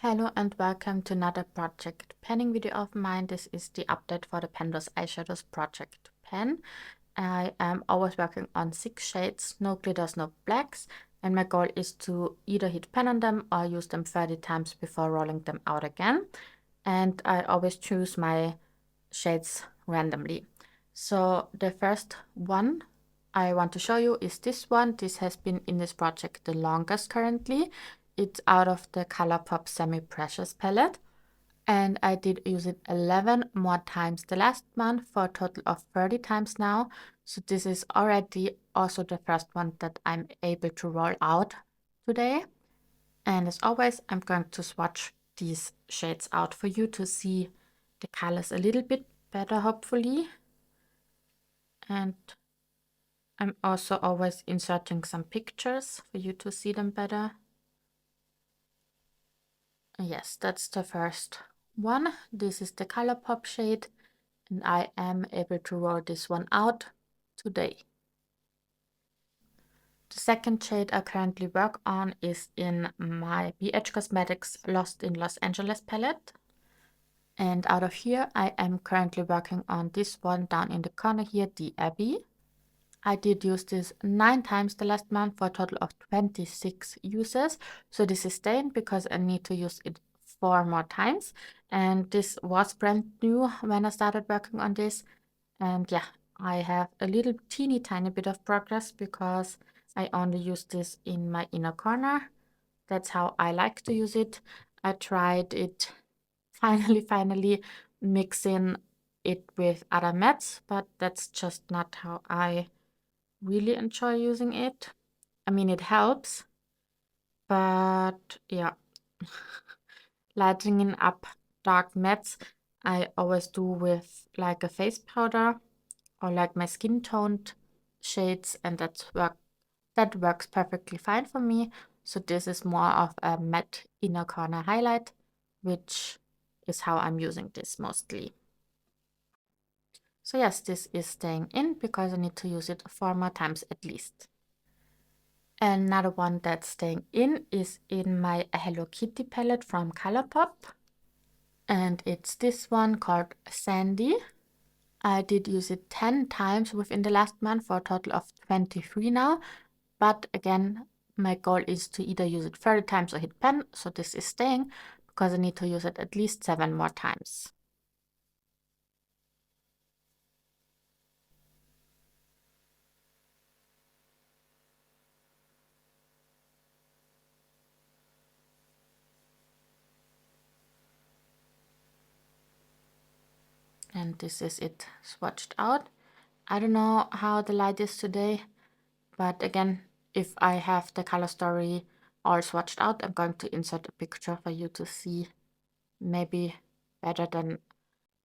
Hello and welcome to another project penning video of mine. This is the update for the Panthose Eyeshadows project pen. I am always working on 6 shades, no glitters, no blacks, and my goal is to either hit pen on them or use them 30 times before rolling them out again. And I always choose my shades randomly. So the first one I want to show you is this one. This has been in this project the longest currently. It's out of the ColourPop Semi Precious palette, and I did use it 11 more times the last month for a total of 30 times now. So this is already also the first one that I'm able to roll out today. And as always, I'm going to swatch these shades out for you to see the colors a little bit better, hopefully. And I'm also always inserting some pictures for you to see them better. Yes, that's the first one. This is the ColourPop shade, and I am able to roll this one out today. The second shade I currently work on is in my BH Cosmetics Lost in Los Angeles palette. And out of here, I am currently working on this one down in the corner here, the Abbey. I did use this 9 times the last month for a total of 26 uses. So this is staying because I need to use it 4 more times. And this was brand new when I started working on this. And yeah, I have a little teeny tiny bit of progress because I only use this in my inner corner. That's how I like to use it. I tried it finally mixing it with other mattes, but that's just not how I really enjoy using it. I mean, it helps, but yeah, lightening up dark mattes I always do with like a face powder or like my skin toned shades, and that works perfectly fine for me. So this is more of a matte inner corner highlight, which is how I'm using this mostly. So yes, this is staying in because I need to use it 4 more times at least. Another one that's staying in is in my Hello Kitty palette from ColourPop. And it's this one called Sandy. I did use it 10 times within the last month for a total of 23 now. But again, my goal is to either use it 30 times or hit pen. So this is staying because I need to use it at least 7 more times. And this is it swatched out. I don't know how the light is today, but again, if I have the color story all swatched out, I'm going to insert a picture for you to see maybe better than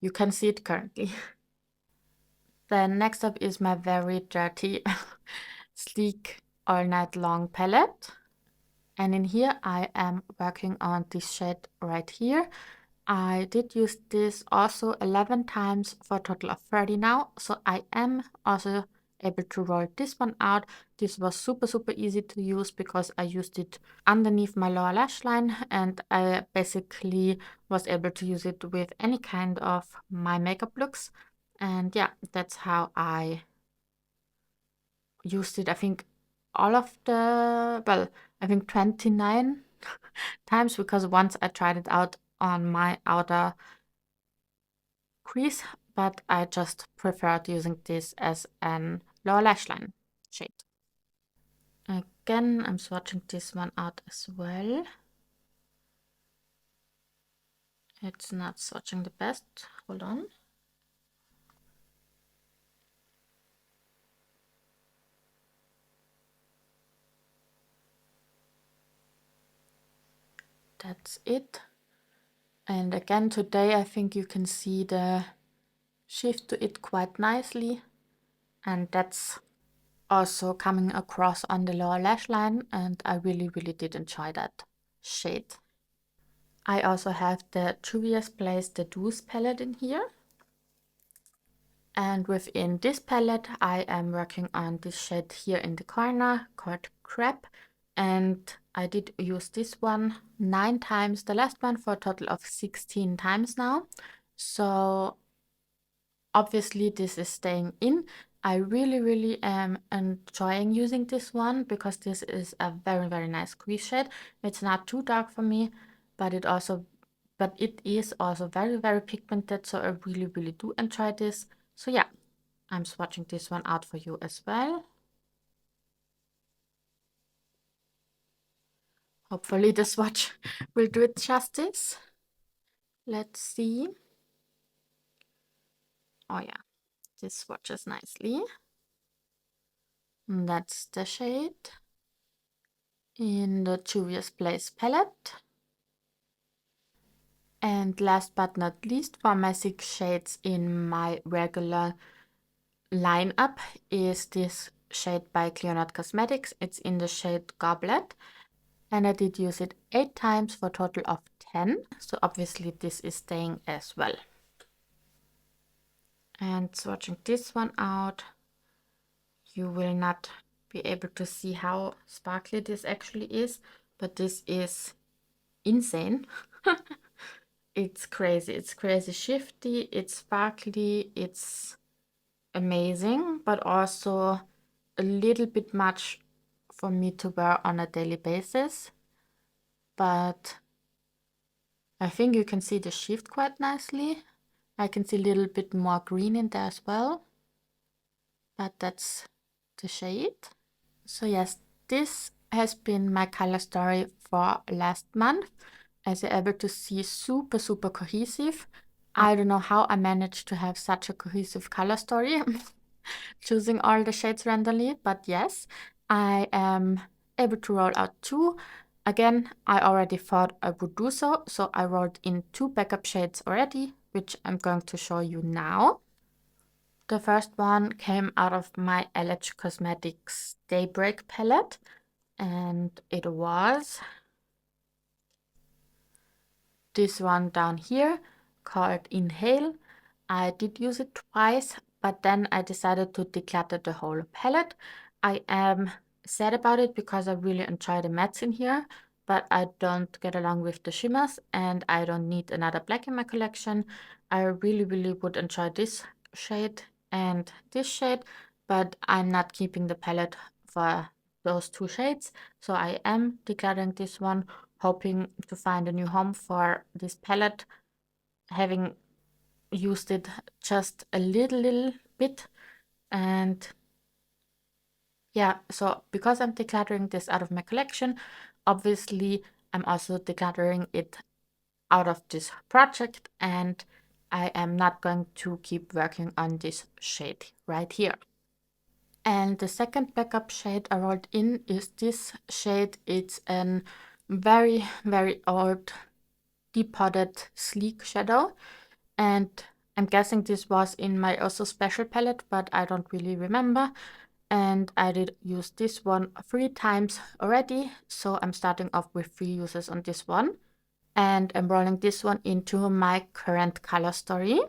you can see it currently. Then next up is my very dirty Sleek All Night Long palette. And in here I am working on this shade right here. I did use this also 11 times for a total of 30 now. So I am also able to roll this one out. This was super easy to use because I used it underneath my lower lash line, and I basically was able to use it with any kind of my makeup looks. And yeah, that's how I used it. I think all of the, well, I think 29 times, because once I tried it out on my outer crease, but I just preferred using this as an lower lash line shade. Again, I'm swatching this one out as well. It's not swatching the best. Hold on. That's it. And again, today I think you can see the shift to it quite nicely. And that's also coming across on the lower lash line, and I really did enjoy that shade. I also have the Juvia's Place The Deuce palette in here. And within this palette, I am working on this shade here in the corner called Crab. And I did use this one 9 times, the last one for a total of 16 times now. So obviously this is staying in. I really am enjoying using this one because this is a very nice crease shade. It's not too dark for me, but it is also very pigmented, so I really do enjoy this. So yeah, I'm swatching this one out for you as well. Hopefully the swatch will do it justice. Let's see. Oh yeah, this swatches nicely. And that's the shade in the Juvia's Place palette. And last but not least, for my 6 shades in my regular lineup is this shade by Cleonard Cosmetics. It's in the shade Goblet. And I did use it 8 times for a total of 10. So obviously this is staying as well. And swatching this one out, you will not be able to see how sparkly this actually is, but this is insane. It's crazy shifty, it's sparkly, it's amazing, but also a little bit much for me to wear on a daily basis. But I think you can see the shift quite nicely. I can see a little bit more green in there as well, but that's the shade. So yes, this has been my color story for last month. As you're able to see, super cohesive. I don't know how I managed to have such a cohesive color story, choosing all the shades randomly, but yes, I am able to roll out 2. Again, I already thought I would do so, so I rolled in 2 backup shades already, which I'm going to show you now. The first one came out of my LH Cosmetics Daybreak palette, and it was this one down here called Inhale. I did use it twice, but then I decided to declutter the whole palette. I am sad about it because I really enjoy the mattes in here, but I don't get along with the shimmers and I don't need another black in my collection. I really would enjoy this shade and this shade, but I'm not keeping the palette for those 2 shades, so I am decluttering this one, hoping to find a new home for this palette, having used it just a little bit. And yeah, so because I'm decluttering this out of my collection, obviously I'm also decluttering it out of this project, and I am not going to keep working on this shade right here. And the second backup shade I rolled in is this shade. It's a very old depotted sleek shadow, and I'm guessing this was in my also special palette, but I don't really remember. And I did use this one 3 times already, so I'm starting off with 3 uses on this one. And I'm rolling this one into my current color story.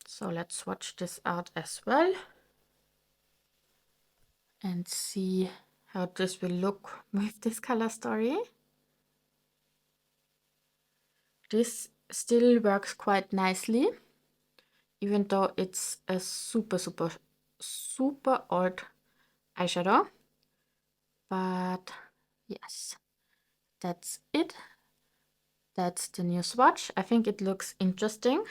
So let's swatch this out as well and see how this will look with this color story. This still works quite nicely, even though it's a super old eyeshadow. But yes, that's it. That's the new swatch. I think it looks interesting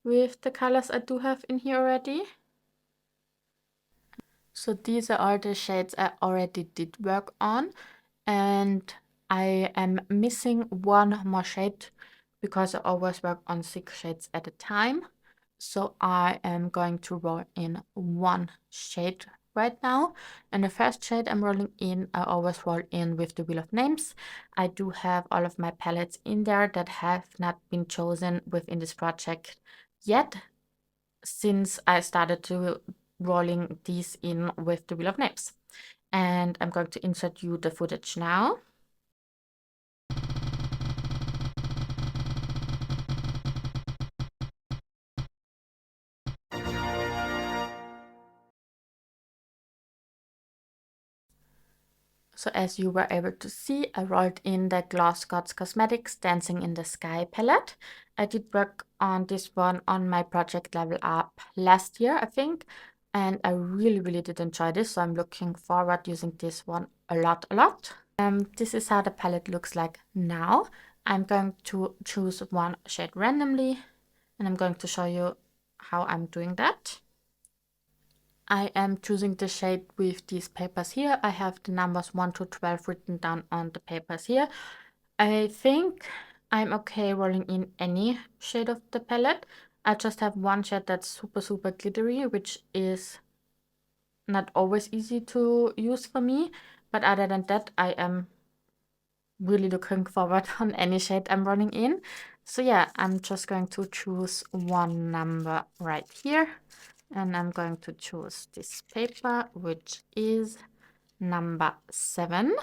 with the colors I do have in here already. So these are all the shades I already did work on, and I am missing 1 more shade because I always work on 6 shades at a time. So I am going to roll in 1 shade right now. And the first shade I'm rolling in, I always roll in with the Wheel of Names. I do have all of my palettes in there that have not been chosen within this project yet, since I started to rolling these in with the Wheel of Names. And I'm going to insert you the footage now. So as you were able to see, I rolled in the Gloss Gods Cosmetics Dancing in the Sky palette. I did work on this one on my project level up last year, I think, and I really did enjoy this, so I'm looking forward using this one a lot. This is how the palette looks like now. I'm going to choose one shade randomly, and I'm going to show you how I'm doing that. I am choosing the shade with these papers here. I have the numbers 1 to 12 written down on the papers here. I think I'm okay rolling in any shade of the palette. I just have one shade that's super glittery, which is not always easy to use for me. But other than that, I am really looking forward on any shade I'm rolling in. So yeah, I'm just going to choose one number right here. And I'm going to choose this paper, which is number 7.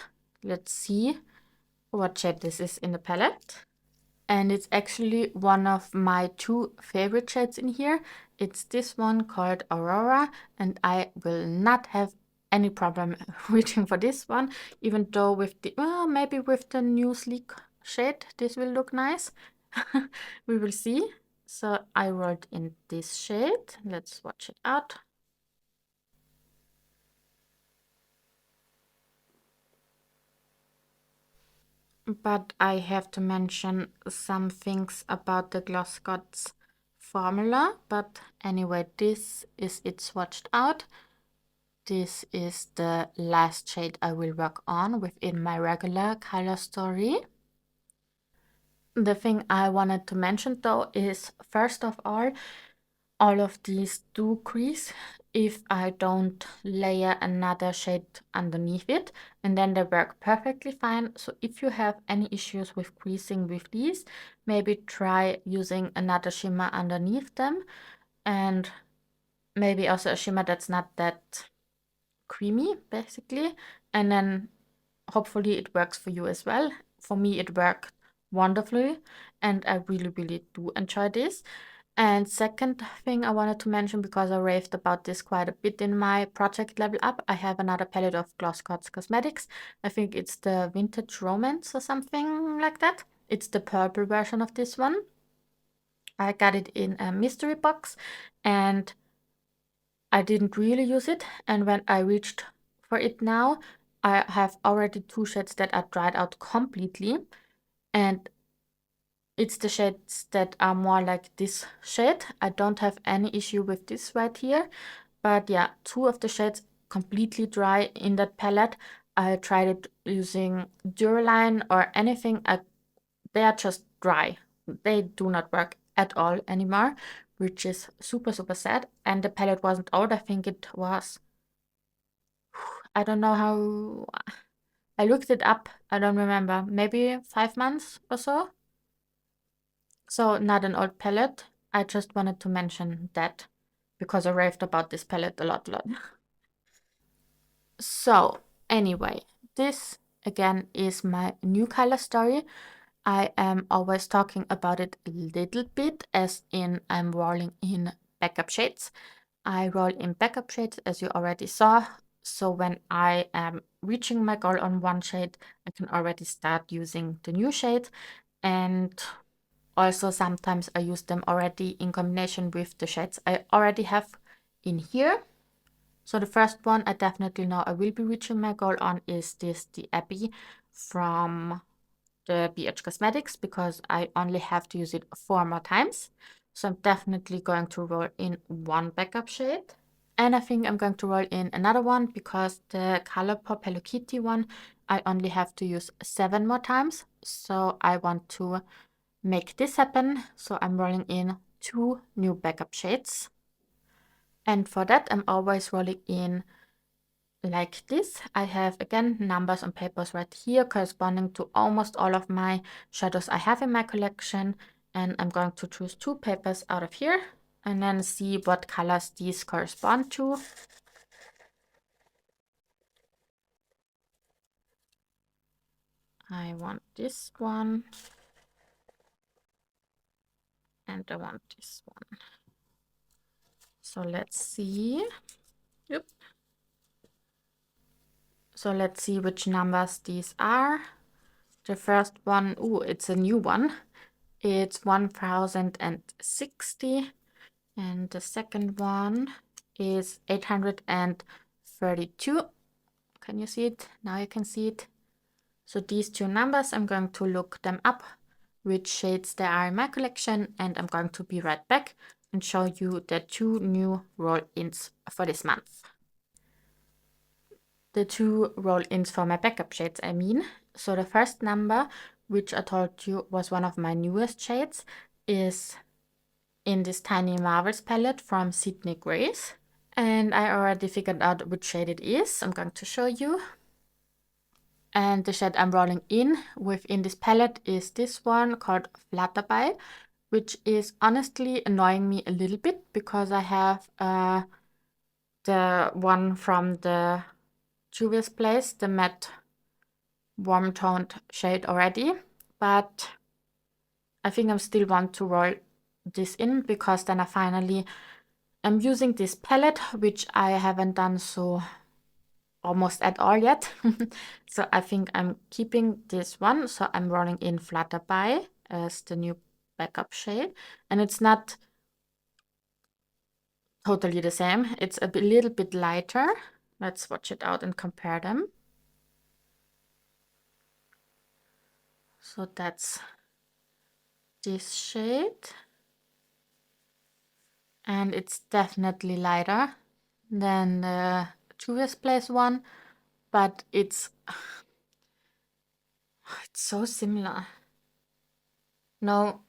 Let's see what shade this is in the palette. And it's actually one of my 2 favorite shades in here. It's this one called Aurora, and I will not have any problem reaching for this one, even though with the, well, maybe with the new sleek shade, this will look nice. We will see. So I rolled in this shade. Let's swatch it out. But I have to mention some things about the Gloss Gods formula. But anyway, this is it swatched out. This is the last shade I will work on within my regular color story. The thing I wanted to mention though is, first of all of these do crease if I don't layer another shade underneath it, and then they work perfectly fine. So if you have any issues with creasing with these, maybe try using another shimmer underneath them, and maybe also a shimmer that's not that creamy basically, and then hopefully it works for you as well. For me it worked wonderfully, and I really do enjoy this. And second thing I wanted to mention, because I raved about this quite a bit in my project level up, I have another palette of Gloss Gods Cosmetics. I think it's the Vintage Romance or something like that. It's the purple version of this one. I got it in a mystery box and I didn't really use it. And when I reached for it now, I have already 2 shades that are dried out completely. And it's the shades that are more like this shade. I don't have any issue with this right here. But yeah, 2 of the shades completely dry in that palette. I tried it using Duraline or anything. They are just dry. They do not work at all anymore, which is super sad. And the palette wasn't old. I think it was, I don't know how, I looked it up. I don't remember. Maybe 5 months or so. So not an old palette. I just wanted to mention that because I raved about this palette a lot. So anyway, this again is my new color story. I am always talking about it a little bit, as in I'm rolling in backup shades. I roll in backup shades, as you already saw. So when I am reaching my goal on one shade, I can already start using the new shade. And also sometimes I use them already in combination with the shades I already have in here. So the first one I definitely know I will be reaching my goal on is this, the Abbey from the BH Cosmetics, because I only have to use it 4 more times. So I'm definitely going to roll in one backup shade. And I think I'm going to roll in another one because the Colourpop Hello Kitty one I only have to use 7 more times. So I want to make this happen. So I'm rolling in 2 new backup shades. And for that I'm always rolling in like this. I have again numbers on papers right here corresponding to almost all of my shadows I have in my collection, and I'm going to choose 2 papers out of here and then see what colors these correspond to. I want this one and I want this one. So let's see. Yep. So let's see which numbers these are. The first one, it's a new one. It's 1060. And the second one is 832. Can you see it? Now you can see it. So these two numbers, I'm going to look them up, which shades there are in my collection, and I'm going to be right back and show you the two new roll-ins for this month. The two roll-ins for my backup shades, I mean. So the first number, which I told you was one of my newest shades, is in this Tiny Marvels palette from Sydney Grace. And I already figured out which shade it is. I'm going to show you. And the shade I'm rolling in within this palette is this one called Flutterby, which is honestly annoying me a little bit because I have the one from the Juvia's Place, the matte warm toned shade already, but I think I still want to roll this in because then I finally am using this palette, which I haven't done so almost at all yet. So I think I'm keeping this one. So I'm rolling in Flutterby as the new backup shade, and it's not totally the same. It's a little bit lighter. Let's swatch it out and compare them. So that's this shade, and it's definitely lighter than the Juvia's Place one, but it's so similar. No.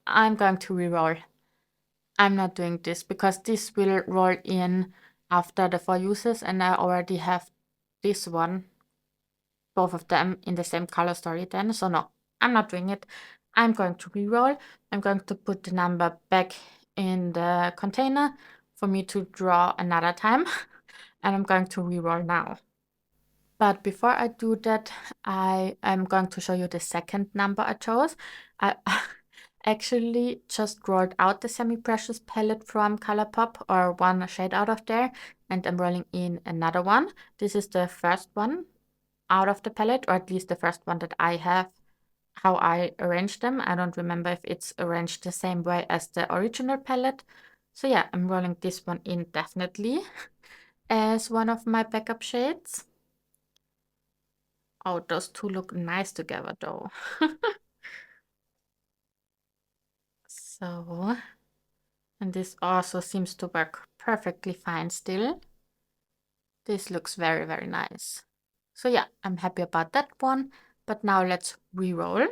I'm going to re-roll. I'm not doing this because this will roll in after the 4 uses, and I already have this one, both of them in the same color story then. So no, I'm not doing it. I'm going to re-roll. I'm going to put the number back in the container for me to draw another time. And I'm going to re-roll now. But before I do that, I am going to show you the second number I chose. I actually just rolled out the Semi-Precious palette from Colourpop, or one shade out of there, and I'm rolling in another one. This is the first one out of the palette, or at least the first one that I have, how I arranged them. I don't remember if it's arranged the same way as the original palette. So yeah, I'm rolling this one in definitely as one of my backup shades. Oh, those two look nice together though. So, and this also seems to work perfectly fine still. This looks very, very nice. So yeah, I'm happy about that one. But now let's re-roll.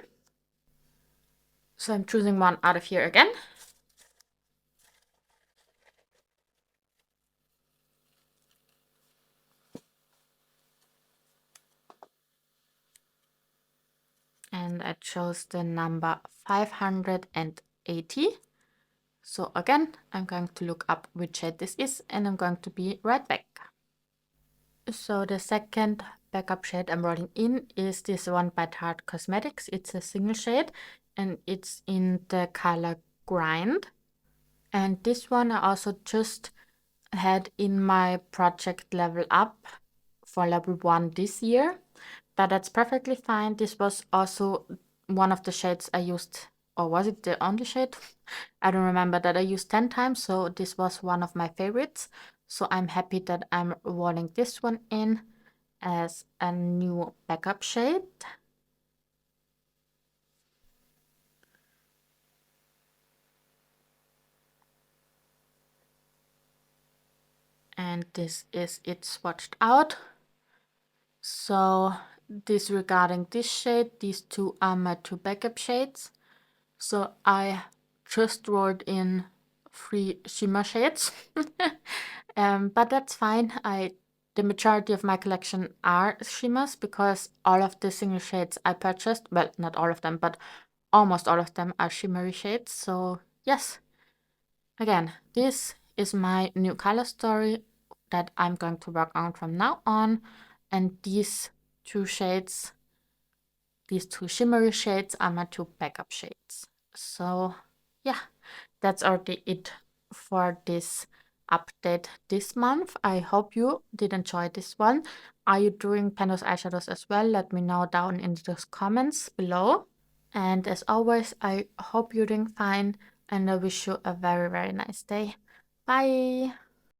So I'm choosing one out of here again. And I chose the number 580. So again, I'm going to look up which shade this is, and I'm going to be right back. So the second backup shade I'm rolling in is this one by Tarte Cosmetics. It's a single shade, and it's in the color Grind. And this one I also just had in my project level up for level 1 this year, but that's perfectly fine. This was also one of the shades I used, or was it the only shade? I don't remember, that I used 10 times, so this was one of my favorites. So I'm happy that I'm rolling this one in as a new backup shade. And this is it swatched out. So disregarding this shade, these two are my two backup shades. So I just rolled in 3 shimmer shades. But that's fine. The majority of my collection are shimmers because all of the single shades I purchased, well, not all of them, but almost all of them are shimmery shades. So yes, again, this is my new color story that I'm going to work on from now on. And these two shades, these two shimmery shades, are my two backup shades. So yeah, that's already it for this update this month. I hope you did enjoy this one. Are you doing Panthose eyeshadows as well? Let me know down in the comments below. And as always, I hope you're doing fine, and I wish you a very, very nice day. Bye!